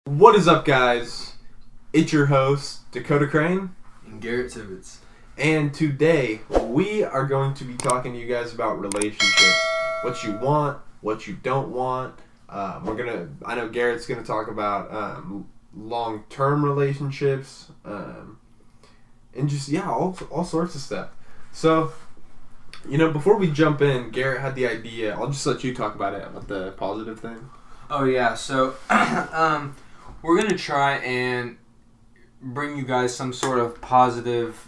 What is up, guys? It's your host, Dakota Crane. And Garrett Tibbetts. And today, we are going to be talking to you guys about relationships. What you want, what you don't want. I know Garrett's going to talk about long-term relationships. And just, all sorts of stuff. So, before we jump in, Garrett had the idea. I'll just let you talk about it, about the positive thing. Oh, yeah. So, we're going to try and bring you guys some sort of positive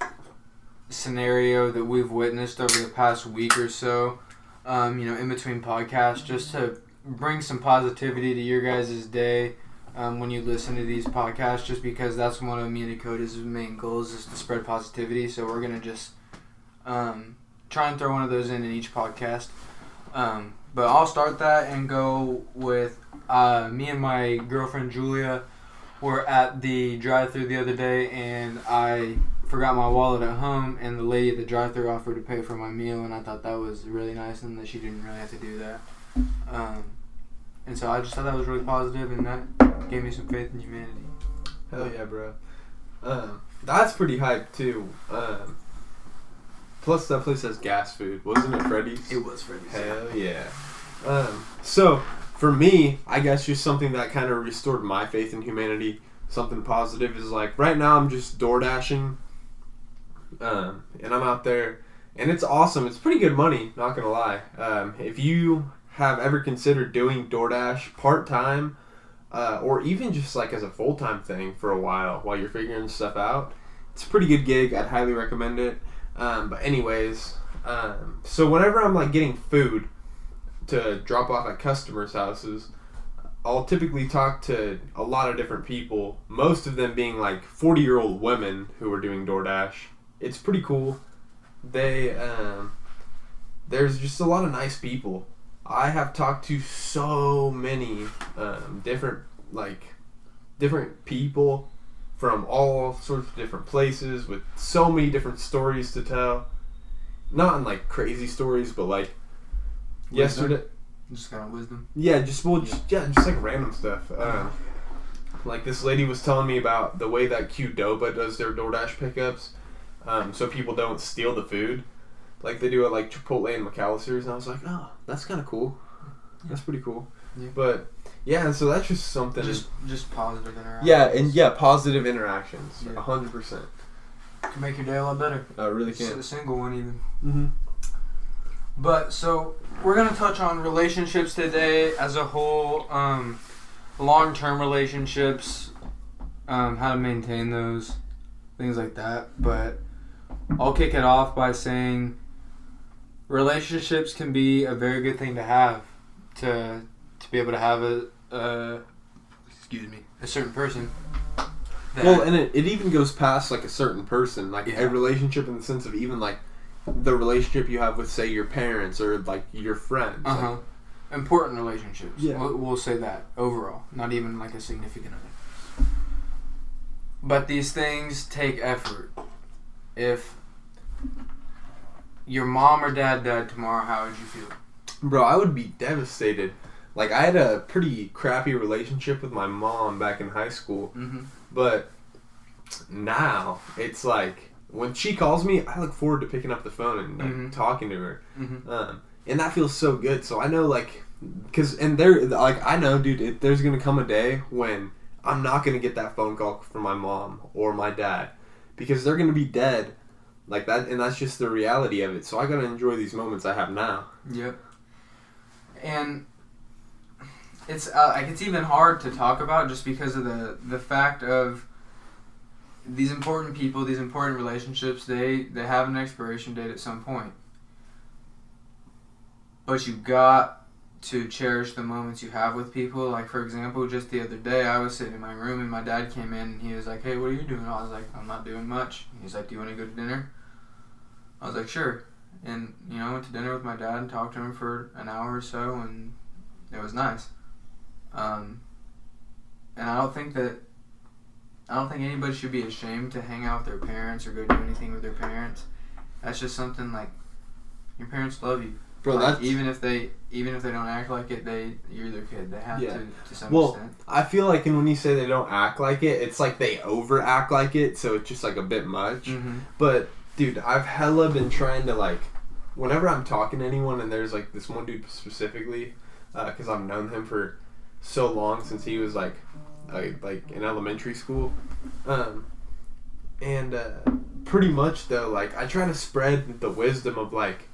scenario that we've witnessed over the past week or so, in between podcasts, just to bring some positivity to your guys' day when you listen to these podcasts, just because that's one of me and Dakota's main goals is to spread positivity. So we're going to just try and throw one of those in each podcast. But I'll start that and go with me and my girlfriend Julia were at the drive-thru the other day, and I forgot my wallet at home, and the lady at the drive-thru offered to pay for my meal, and I thought that was really nice and that she didn't really have to do that. And so I just thought that was really positive, and that gave me some faith in humanity. Hell yeah, bro. That's pretty hype, too. Plus, that place has gas food. Wasn't it Freddy's? It was Freddy's. Hell yeah. So, for me, I guess just something that kind of restored my faith in humanity, something positive, is like, right now I'm just door dashing, and I'm out there, and it's awesome. It's pretty good money, not gonna lie. If you have ever considered doing DoorDash part-time, or even just like as a full-time thing for a while you're figuring stuff out, it's a pretty good gig. I'd highly recommend it. But anyways, so whenever I'm like getting food to drop off at customers' houses, I'll typically talk to a lot of different people, most of them being like 40-year-old women who are doing DoorDash. It's pretty cool. There's just a lot of nice people. I have talked to so many different people from all sorts of different places with so many different stories to tell. Not in like crazy stories, but like Wisdom? yesterday. Just kind of wisdom. Yeah, just like random stuff. Like this lady was telling me about the way that Qdoba does their DoorDash pickups, so people don't steal the food, like they do at like Chipotle and McAllister's. And I was like, oh, that's kind of cool. That's pretty cool. Yeah. But yeah, and so that's just something. Just positive interactions. Positive interactions. Yeah. 100%. Can make your day a lot better. Really can. A single one even. Mm-hmm. But so we're gonna touch on relationships today as a whole, long-term relationships, how to maintain those, things like that. But I'll kick it off by saying relationships can be a very good thing to have, to be able to have a certain person. Well, and it even goes past like a certain person, like a relationship in the sense of even like the relationship you have with, say, your parents or like your friends. Like, important relationships. Yeah. We'll say that overall, not even like a significant other. But these things take effort. If your mom or dad died tomorrow, how would you feel? Bro, I would be devastated. Like, I had a pretty crappy relationship with my mom back in high school. Mm-hmm. But now, it's like, when she calls me, I look forward to picking up the phone and like, talking to her. Mm-hmm. And that feels so good. So I know, like, I know, dude, there's going to come a day when I'm not going to get that phone call from my mom or my dad. Because they're going to be dead. Like that, and that's just the reality of it. So I got to enjoy these moments I have now. Yep. And it's even hard to talk about just because of the fact of these important people, these important relationships, they have an expiration date at some point. But you got to cherish the moments you have with people. Like, for example, just the other day, I was sitting in my room and my dad came in and he was like, hey, what are you doing? I was like, I'm not doing much. He's like, do you want to go to dinner? I was like, sure. And, I went to dinner with my dad and talked to him for an hour or so, and it was nice. And I don't think anybody should be ashamed to hang out with their parents or go do anything with their parents. That's just something like, your parents love you. Bro, like, that's... even if they don't act like it, you're their kid. They have to some well, extent. I feel like when you say they don't act like it, it's like they overact like it, so it's just like a bit much. Mm-hmm. But, dude, I've hella been trying to, like, whenever I'm talking to anyone and there's, like, this one dude specifically, because I've known him for so long since he was, like in elementary school. Pretty much, though, like, I try to spread the wisdom of, like,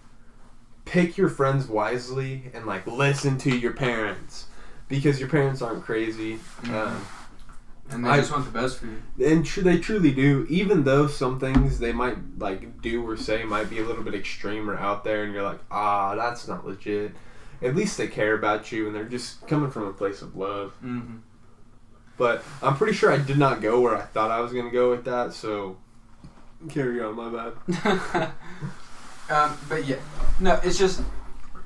pick your friends wisely and, like, listen to your parents. Because your parents aren't crazy. Mm-hmm. And they just want the best for you. And they truly do. Even though some things they might, like, do or say might be a little bit extreme or out there, and you're like, that's not legit. At least they care about you, and they're just coming from a place of love. Mm-hmm. But I'm pretty sure I did not go where I thought I was going to go with that, so carry on, my bad. But yeah, no, it's just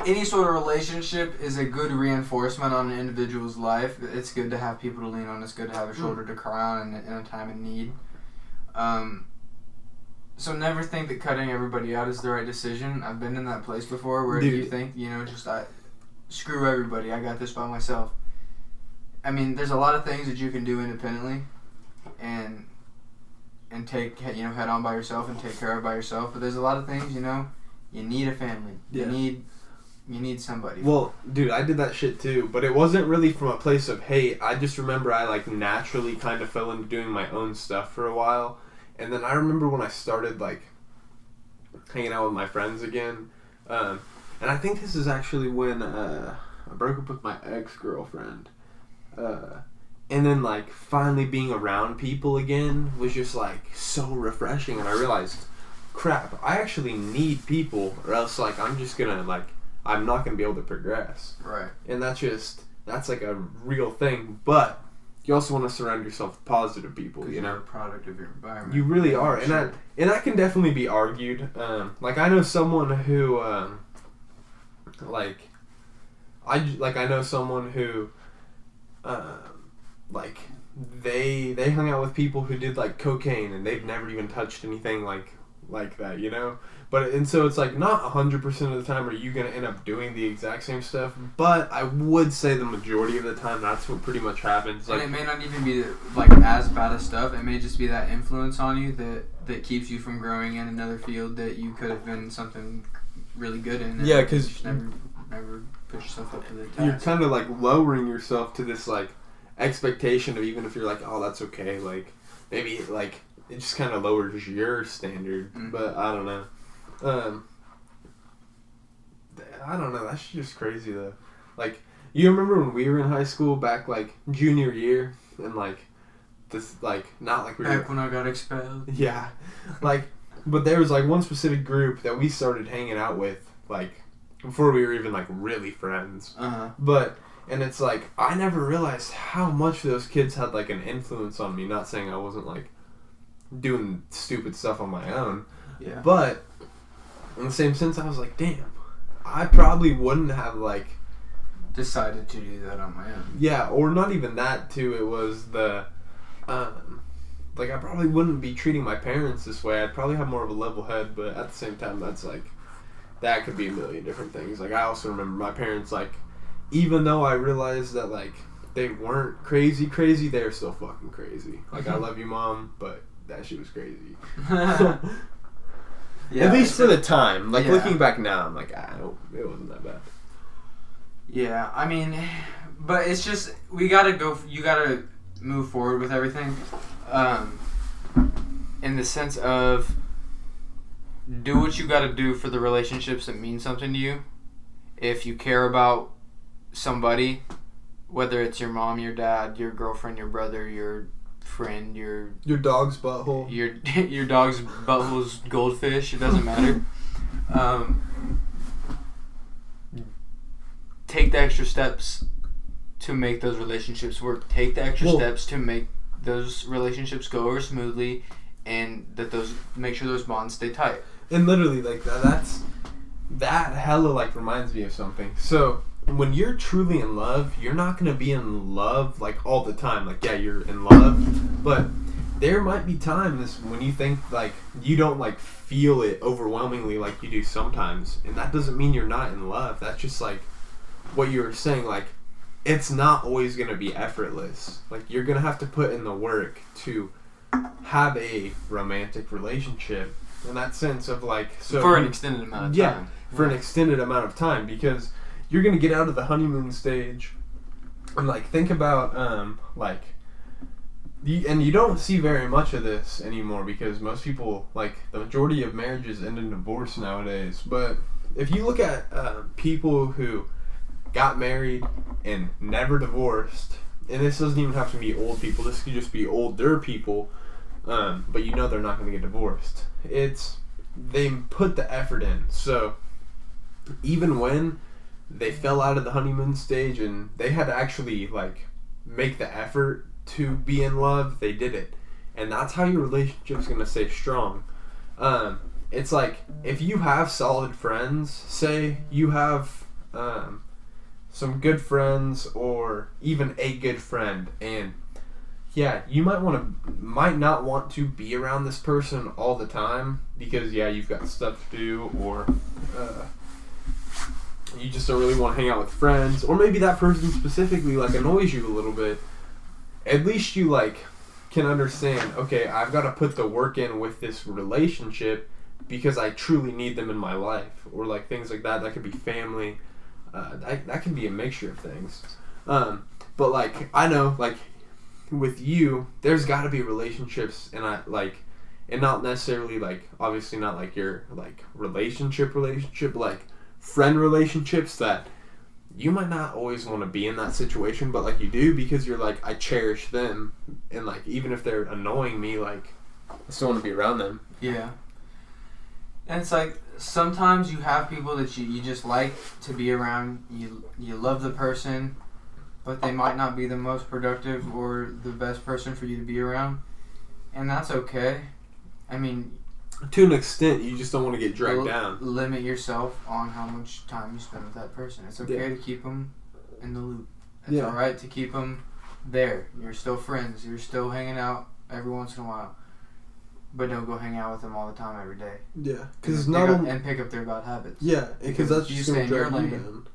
any sort of relationship is a good reinforcement on an individual's life. It's good to have people to lean on. It's good to have a shoulder to cry on in a time of need. So never think that cutting everybody out is the right decision. I've been in that place before where you think, screw everybody. I got this by myself. I mean, there's a lot of things that you can do independently and take, head on by yourself and take care of by yourself. But there's a lot of things, you need a family. Yeah. You need somebody. Well, dude, I did that shit too, but it wasn't really from a place of hate. I just remember I, like, naturally kind of fell into doing my own stuff for a while. And then I remember when I started, like, hanging out with my friends again. And I think this is actually when I broke up with my ex-girlfriend. And then, like, finally being around people again was just, like, so refreshing. And I realized, crap, I actually need people, or else, like, I'm just gonna, like, I'm not gonna be able to progress. Right. And that's like a real thing. But you also want to surround yourself with positive people, You're a product of your environment. You really are. And that can definitely be argued. Like, I know someone who, I know someone who, like, they hung out with people who did, like, cocaine, and they've never even touched anything like that, But, and so it's, like, not 100% of the time are you going to end up doing the exact same stuff, but I would say the majority of the time that's what pretty much happens. And like, it may not even be, like, as bad as stuff. It may just be that influence on you that keeps you from growing in another field that you could have been something really good in. Yeah, because never push yourself up to the task. You're kind of, like, lowering yourself to this, like, expectation of, even if you're like, oh, that's okay, like, maybe, like, it just kind of lowers your standard. Mm-hmm. But I don't know. I don't know. That's just crazy, though. Like, you remember when we were in high school back, like, junior year, and, like, this, like, not like we were... Back when I got expelled. Yeah. Like, but there was, like, one specific group that we started hanging out with, like, before we were even, like, really friends. Uh-huh. But, and it's, like, I never realized how much those kids had, like, an influence on me. Not saying I wasn't, like, doing stupid stuff on my own. Yeah. But in the same sense, I was like, damn, I probably wouldn't have, like, decided to do that on my own. Yeah, or not even that, too. It was the, like, I probably wouldn't be treating my parents this way. I'd probably have more of a level head, but at the same time, that's, like, that could be a million different things. Like, I also remember my parents, like, even though I realized that, like, they weren't crazy, they're still fucking crazy. Like, I love you, Mom, but that shit was crazy. Yeah, at least for the time. Like, looking back now, I'm like, it wasn't that bad. Yeah, I mean, but it's just, you gotta move forward with everything. In the sense of, do what you gotta do for the relationships that mean something to you. If you care about somebody, whether it's your mom, your dad, your girlfriend, your brother, your friend, your dog's butthole, your dog's butthole's goldfish, it doesn't matter. Take the extra steps to make those relationships work. Take the extra steps to make those relationships go over smoothly, and make sure those bonds stay tight. And literally, like, that hella, like, reminds me of something. So when you're truly in love, you're not going to be in love, like, all the time. Like, yeah, you're in love, but there might be times when you think like you don't like feel it overwhelmingly like you do sometimes, and that doesn't mean you're not in love. That's just like what you were saying, like it's not always gonna be effortless. Like you're gonna have to put in the work to have a romantic relationship in that sense of like, so for an extended amount of time. For an extended amount of time, because you're gonna get out of the honeymoon stage and like think about and you don't see very much of this anymore because most people, like the majority of marriages end in divorce nowadays. But if you look at people who got married and never divorced, and this doesn't even have to be old people, this could just be older people, but you know they're not going to get divorced. They put the effort in. So even when they fell out of the honeymoon stage and they had to actually like make the effort to be in love, they did it. And that's how your relationship's going to stay strong. It's like if you have solid friends, say you have some good friends or even a good friend, and yeah, you might not want to be around this person all the time because you've got stuff to do, or you just don't really want to hang out with friends, or maybe that person specifically like annoys you a little bit. At least you like can understand, okay, I've got to put the work in with this relationship because I truly need them in my life, or like things like that. That could be family. That can be a mixture of things. But like I know, like with you, there's got to be relationships, and not necessarily like, obviously not like your like relationship, like friend relationships that you might not always want to be in that situation, but like you do because you're like, I cherish them, and like even if they're annoying me, like I still want to be around them. Yeah. And it's like sometimes you have people that you just like to be around. You love the person, but they might not be the most productive or the best person for you to be around, and that's okay. I mean, to an extent, you just don't want to get dragged down. Limit yourself on how much time you spend with that person. It's okay to keep them in the loop. It's alright to keep them there. You're still friends. You're still hanging out every once in a while. But don't go hang out with them all the time every day. Yeah. And pick up their bad habits. Yeah, because that's you just stay going in to your drag you lane, down.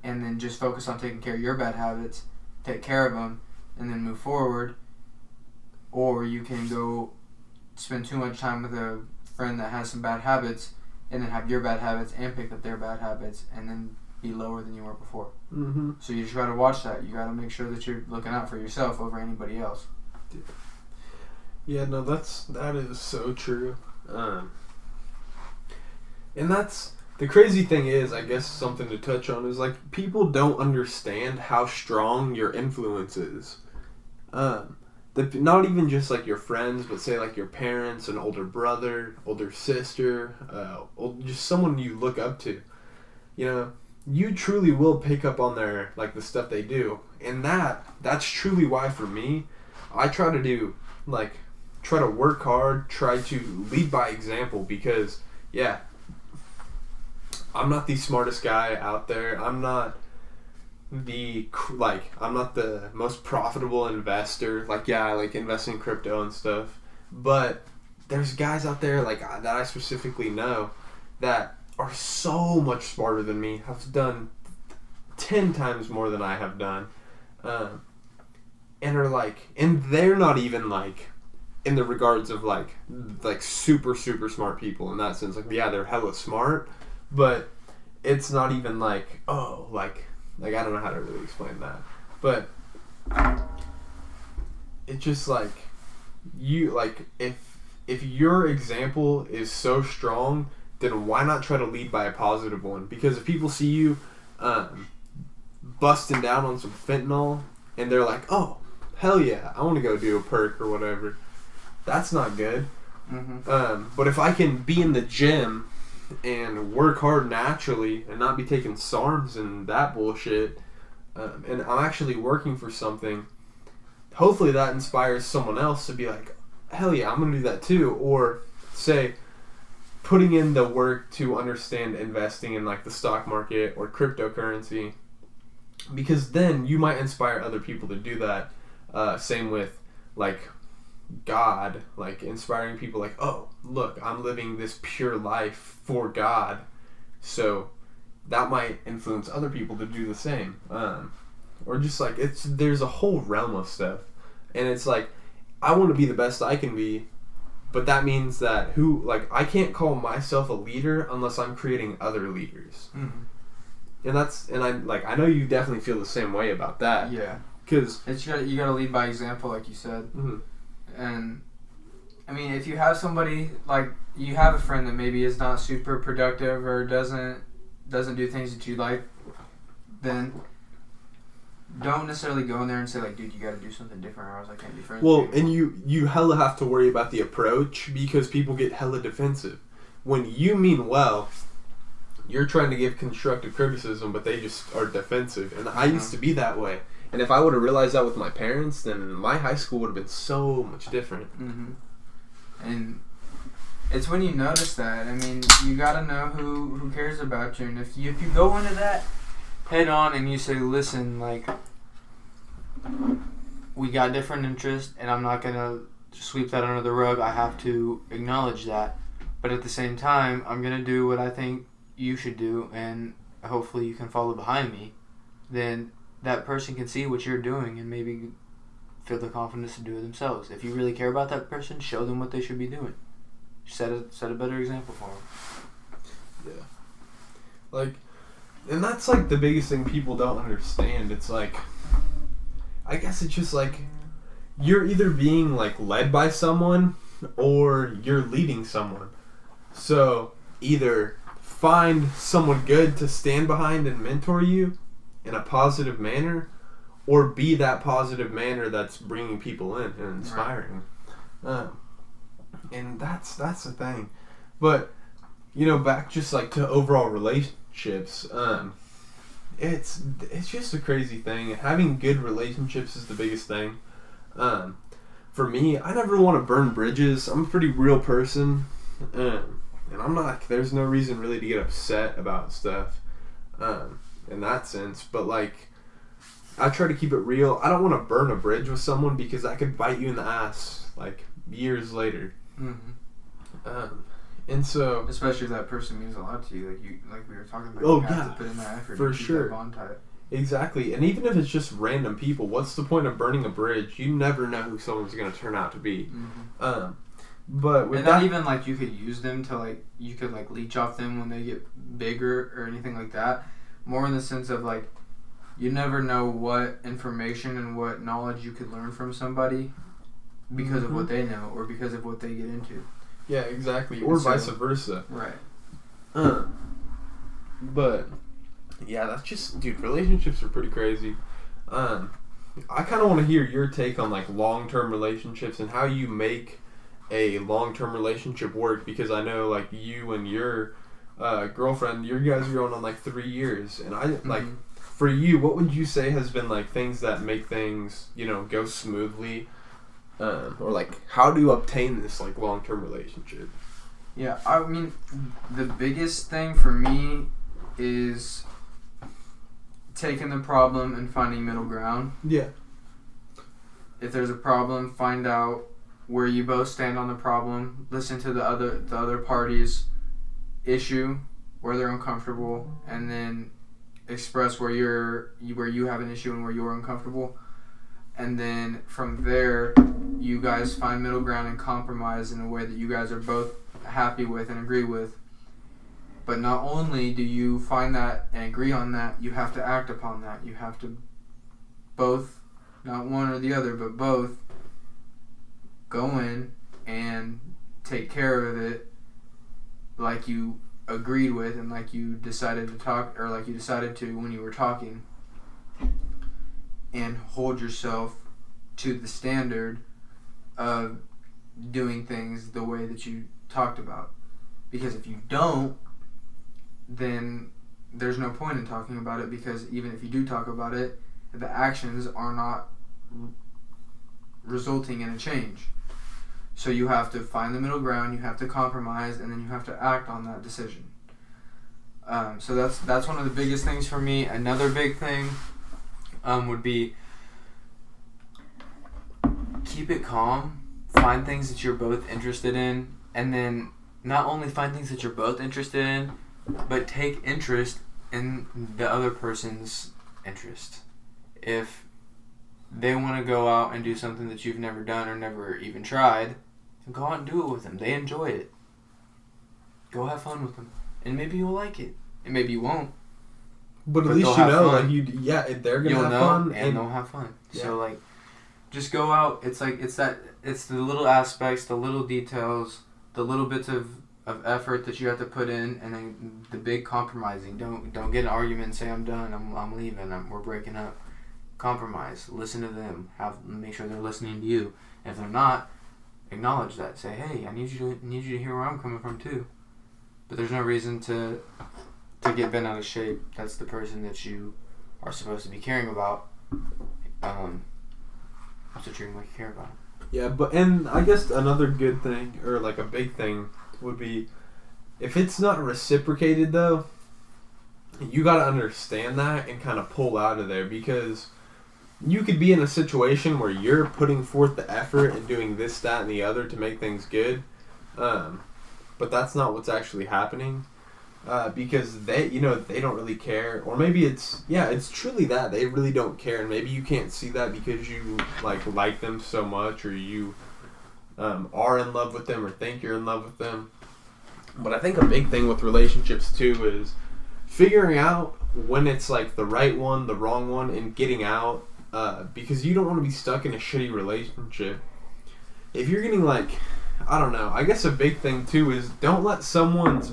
and then just focus on taking care of your bad habits, take care of them, and then move forward. Or you can go spend too much time with a friend that has some bad habits, and then have your bad habits and pick up their bad habits, and then be lower than you were before. Mm-hmm. So you just got to watch that. You got to make sure that you're looking out for yourself over anybody else. Yeah, no, that is so true. And that's the crazy thing is, I guess something to touch on is like people don't understand how strong your influence is. Not even just like your friends, but say like your parents, an older brother, older sister, just someone you look up to. You know, you truly will pick up on their like the stuff they do, and that's truly why for me, I try to work hard, try to lead by example, because I'm not the smartest guy out there. I'm not the most profitable investor. I like investing in crypto and stuff. But there's guys out there like that I specifically know that are so much smarter than me, have done 10 times more than I have done, and are like, and they're not even like in the regards of like super super smart people in that sense. Like they're hella smart, but it's not even like I don't know how to really explain that, but it's just like you like if your example is so strong, then why not try to lead by a positive one? Because if people see you busting down on some fentanyl and they're like, oh hell yeah, I want to go do a perk or whatever, that's not good. Mm-hmm. But if I can be in the gym and work hard naturally and not be taking SARMs and that bullshit, and I'm actually working for something, hopefully that inspires someone else to be like, hell yeah, I'm gonna do that too. Or say putting in the work to understand investing in like the stock market or cryptocurrency, because then you might inspire other people to do that. Same with like God, like inspiring people like, oh, look, I'm living this pure life for God. So that might influence other people to do the same. Or just like, there's a whole realm of stuff. And it's like, I want to be the best I can be, but that means that I can't call myself a leader unless I'm creating other leaders. Mm-hmm. And I know you definitely feel the same way about that. Yeah. Because you gotta lead by example, like you said. Mm-hmm. And I mean, if you have somebody, like you have a friend that maybe is not super productive or doesn't do things that you like, then don't necessarily go in there and say like, dude, you got to do something different or else I can't be friends with you. And you hella have to worry about the approach because people get hella defensive. When you mean well, you're trying to give constructive criticism, but they just are defensive. And I used to be that way. And if I would have realized that with my parents, then my high school would have been so much different. Mm-hmm. And it's when you notice that. I mean, you got to know who cares about you. And if you go into that head on and you say, listen, like, we got different interests and I'm not going to sweep that under the rug. I have to acknowledge that. But at the same time, I'm going to do what I think you should do and hopefully you can follow behind me. Then that person can see what you're doing and maybe feel the confidence to do it themselves. If you really care about that person, show them what they should be doing. Set a better example for them. Yeah. Like, and that's like the biggest thing people don't understand. It's like, I guess it's just like, you're either being like led by someone or you're leading someone. So either find someone good to stand behind and mentor you in a positive manner, or be that positive manner that's bringing people in and inspiring. Right. And that's the thing. But, back just like to overall relationships, it's just a crazy thing. Having good relationships is the biggest thing. For me, I never want to burn bridges. I'm a pretty real person. And I'm not, there's no reason really to get upset about stuff. In that sense, but like I try to keep it real. I don't want to burn a bridge with someone because that could bite you in the ass like years later. Mm-hmm. And so, especially if that person means a lot to you, like we were talking about. Oh, you have to put in that effort for to keep sure. That bond tight. Exactly, and even if it's just random people, what's the point of burning a bridge? You never know who someone's going to turn out to be. Mm-hmm. But with not even like you could use them to like you could like leech off them when they get bigger or anything like that. More in the sense of like, you never know what information and what knowledge you could learn from somebody because of what they know or because of what they get into. Yeah, exactly. Or vice versa. Right. But, yeah, that's just, dude, relationships are pretty crazy. I kind of want to hear your take on, like, long-term relationships and how you make a long-term relationship work, because I know, like, you and your girlfriend, you guys are going on like 3 years, and like for you, what would you say has been like things that make things go smoothly, or like how do you obtain this like long-term relationship? Yeah, I mean the biggest thing for me is taking the problem and finding middle ground. Yeah. If there's a problem, find out where you both stand on the problem, listen to the other party's issue, where they're uncomfortable, and then express where you have an issue and where you're uncomfortable, and then from there you guys find middle ground and compromise in a way that you guys are both happy with and agree with. But not only do you find that and agree on that, you have to act upon that. You have to both, not one or the other, but both go in and take care of it like you agreed with and like you decided to talk, or like you decided to when you were talking, and hold yourself to the standard of doing things the way that you talked about. Because if you don't, then there's no point in talking about it, because even if you do talk about it, the actions are not resulting in a change. So you have to find the middle ground, you have to compromise, and then you have to act on that decision. So that's one of the biggest things for me. Another big thing would be keep it calm find things that you're both interested in, and then not only find things that you're both interested in, but take interest in the other person's interest. If they want to go out and do something that you've never done or never even tried, then go out and do it with them. They enjoy it. Go have fun with them. And maybe you'll like it. And maybe you won't. But at least you know, fun. like, they're going to have fun. And they'll have fun. Yeah. So, like, just go out. It's the little aspects, the little details, the little bits of effort that you have to put in, and then the big compromising. Don't get in an argument and say, I'm done, I'm leaving, we're breaking up. Compromise. Listen to them. Make sure they're listening to you. And if they're not, acknowledge that. Say, hey, I need you to hear where I'm coming from too. But there's no reason to get bent out of shape. That's the person that you are supposed to be caring about. So treat them like you care about them. Yeah, and I guess another good thing, or like a big thing, would be if it's not reciprocated though, you gotta understand that and kind of pull out of there, because you could be in a situation where you're putting forth the effort and doing this, that, and the other to make things good, but that's not what's actually happening, because they don't really care, or maybe it's truly that they really don't care, and maybe you can't see that because you like them so much, or you are in love with them, or think you're in love with them. But I think a big thing with relationships too is figuring out when it's like the right one, the wrong one, and getting out, because you don't want to be stuck in a shitty relationship. If you're getting I don't know, I guess a big thing too is don't let someone's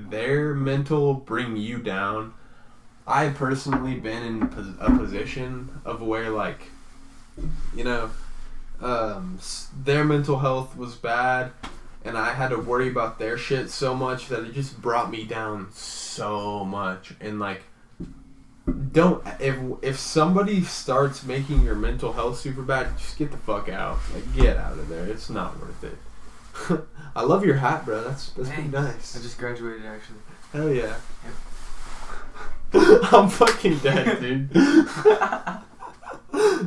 their mental bring you down. I've personally been in a position of where their mental health was bad, and I had to worry about their shit so much that it just brought me down so much. And if somebody starts making your mental health super bad, just get the fuck out. Get out of there. It's not worth it. I love your hat, bro. That's pretty nice. I just graduated, actually. Hell yeah. Yep. I'm fucking dead, dude.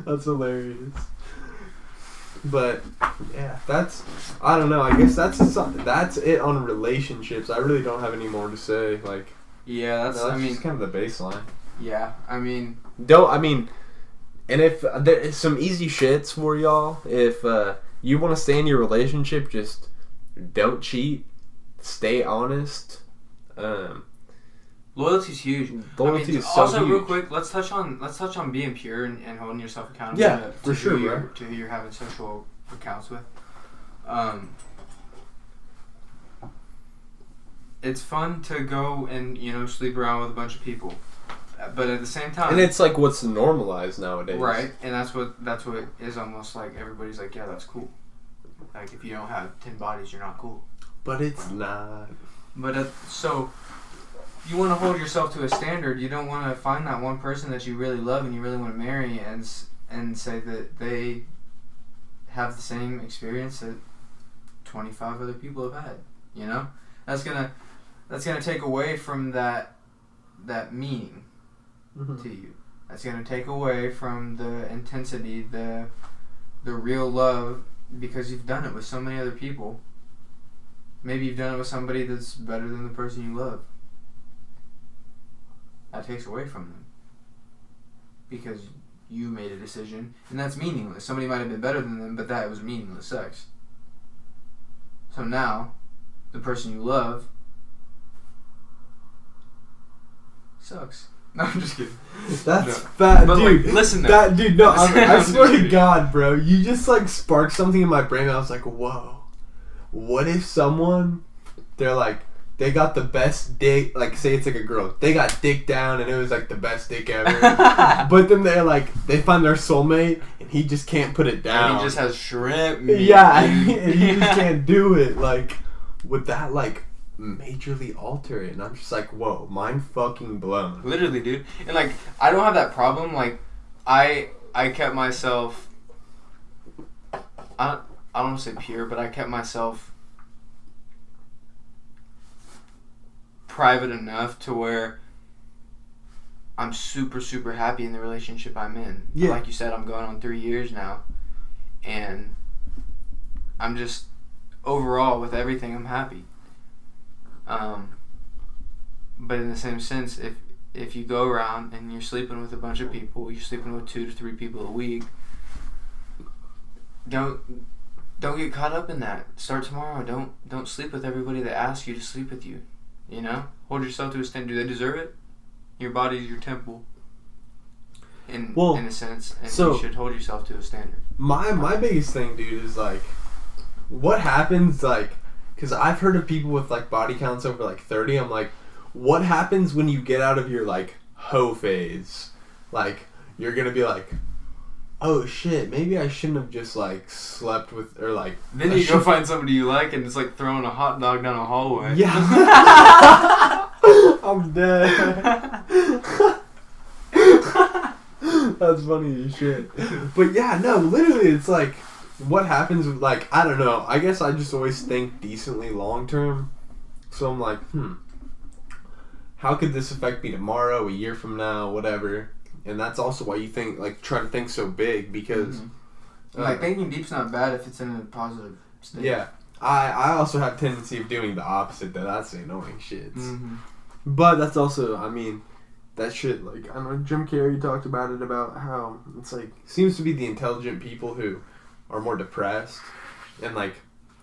That's hilarious. But yeah, I don't know. I guess that's it on relationships. I really don't have any more to say. Yeah, that's just kind of the baseline. Yeah, and if there's some easy shits for y'all, if you want to stay in your relationship, just don't cheat, stay honest. Loyalty's huge. Loyalty is so also huge. Real quick, let's touch on being pure and holding yourself accountable. Yeah, for sure, bro. To who you're having social accounts with. It's fun to go and sleep around with a bunch of people, but at the same time, and it's what's normalized nowadays, right? And that's what is almost everybody's yeah, that's cool. If you don't have 10 bodies, you're not cool. But it's not. But so you want to hold yourself to a standard. You don't want to find that one person that you really love and you really want to marry and say that they have the same experience that 25 other people have had. That's gonna take away from that meaning to you. That's gonna take away from the intensity, the real love, because you've done it with so many other people. Maybe you've done it with somebody that's better than the person you love. That takes away from them. Because you made a decision, and that's meaningless. Somebody might have been better than them, but that was meaningless sex. So now, the person you love sucks. No, I'm just kidding. That's bad, dude. Listen though. That, dude, no, I swear to God, bro. You just sparked something in my brain. I was like, whoa. What if someone, they got the best dick, say it's a girl. They got dick down and it was the best dick ever. But then they find their soulmate and he just can't put it down. And he just has shrimp meat. Yeah, and he just can't do it. Would that majorly alter it? And I'm just whoa, mind fucking blown. Literally, dude. And I don't have that problem. I kept myself, I don't want to say pure, but I kept myself private enough to where I'm super, super happy in the relationship I'm in. Yeah. Like you said, I'm going on 3 years now, and I'm just overall with everything I'm happy. But in the same sense, if you go around and you're sleeping with a bunch of people, you're sleeping with 2 to 3 people a week. Don't get caught up in that. Start tomorrow. Don't sleep with everybody that asks you to sleep with you. You know, hold yourself to a standard. Do they deserve it? Your body's your temple. In a sense, and so you should hold yourself to a standard. My biggest thing, dude, is like, what happens, like, because I've heard of people with like body counts over like 30. I'm like, what happens when you get out of your like hoe phase? Like, you're gonna be like, oh shit, maybe I shouldn't have just like slept with, or like. Then you go find somebody you like, and it's like throwing a hot dog down a hallway. Yeah. I'm dead. That's funny as shit. But yeah, no, literally, it's like, what happens with, like, I don't know. I guess I just always think decently long term. So I'm like, how could this affect me tomorrow, a year from now, whatever? And that's also why you think, like, try to think so big, because... like, thinking deep's not bad if it's in a positive state. Yeah. I also have a tendency of doing the opposite, though. That's the annoying shit. But that's also, I mean... That shit, like, I don't know, Jim Carrey talked about it, about how it's like, seems to be the intelligent people who are more depressed, and like,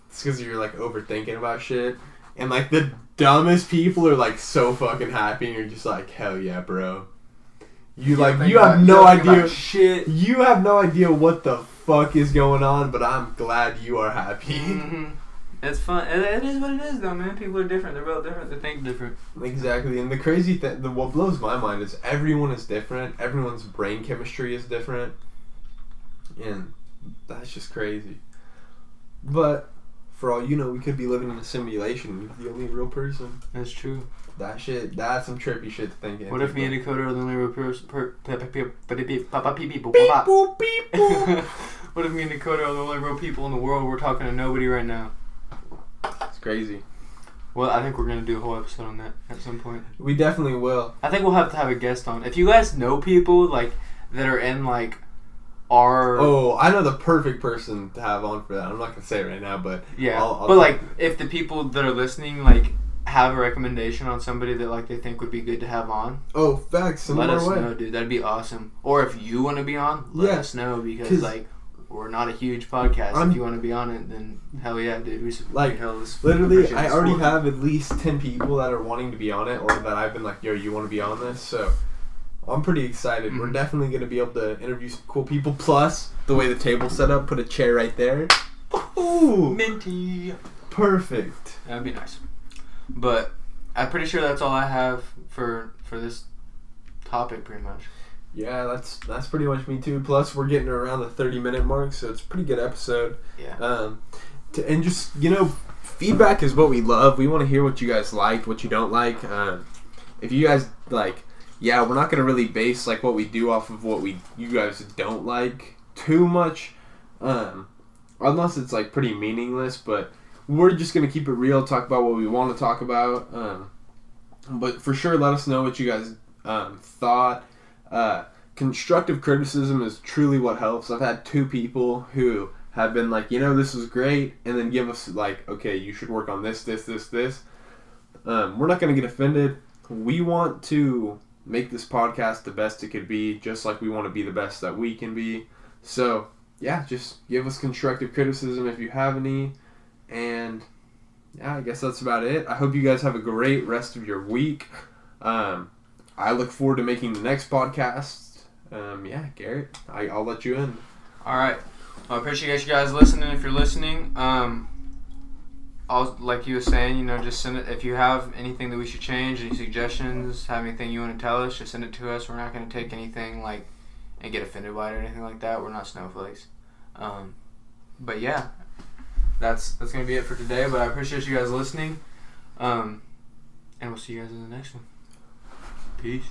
it's because you're like overthinking about shit, and like the dumbest people are like so fucking happy, and you're just like, hell yeah, bro. You have no idea shit. You have no idea what the fuck is going on, but I'm glad you are happy. It's fun. It is what it is, though, man. People are different. They're real different. They think different. Exactly. And the crazy thing, what blows my mind is everyone is different. Everyone's brain chemistry is different. And that's just crazy. But for all you know, we could be living in a simulation. You're the only real person. That's true. That's some trippy shit to think. What if me and Dakota are the only real person? What if me and Dakota are the only real people in the world? We're talking to nobody right now. It's crazy. Well, I think we're going to do a whole episode on that at some point. We definitely will. I think we'll have to have a guest on. If you guys know people like that are in like our... Oh, I know the perfect person to have on for that. I'm not going to say it right now, but... Yeah, but like if the people that are listening like have a recommendation on somebody that like they think would be good to have on. Oh, facts. Let us know, dude. That'd be awesome. Or if you want to be on, let us know, because like... We're not a huge podcast. If you want to be on it, then hell yeah, dude. We should, like, literally, I already have at least 10 people that are wanting to be on it, or that I've been like, yo, you want to be on this? So I'm pretty excited. We're definitely going to be able to interview some cool people. Plus, the way the table's set up, put a chair right there. Ooh, minty. Perfect. That'd be nice. But I'm pretty sure that's all I have for this topic, pretty much. Yeah, that's pretty much me too. Plus, we're getting around the 30-minute mark, so it's a pretty good episode. Yeah. And just, feedback is what we love. We want to hear what you guys liked, what you don't like. If you guys like, yeah, we're not gonna really base like what we do off of what you guys don't like too much, unless it's like pretty meaningless. But we're just gonna keep it real, talk about what we want to talk about. But for sure, let us know what you guys thought. Constructive criticism is truly what helps. I've had 2 people who have been like, this is great, and then give us like, okay, you should work on this. We're not going to get offended. We want to make this podcast the best it could be, just like we want to be the best that we can be. So yeah, just give us constructive criticism if you have any. And yeah, I guess that's about it. I hope you guys have a great rest of your week. I look forward to making the next podcast. Yeah, Garrett, I'll let you in. All right. I appreciate you guys listening. If you're listening, I'll, like you were saying, just send it. If you have anything that we should change, any suggestions, have anything you want to tell us, just send it to us. We're not going to take anything like and get offended by it or anything like that. We're not snowflakes. But yeah, that's going to be it for today. But I appreciate you guys listening. And we'll see you guys in the next one. Peace.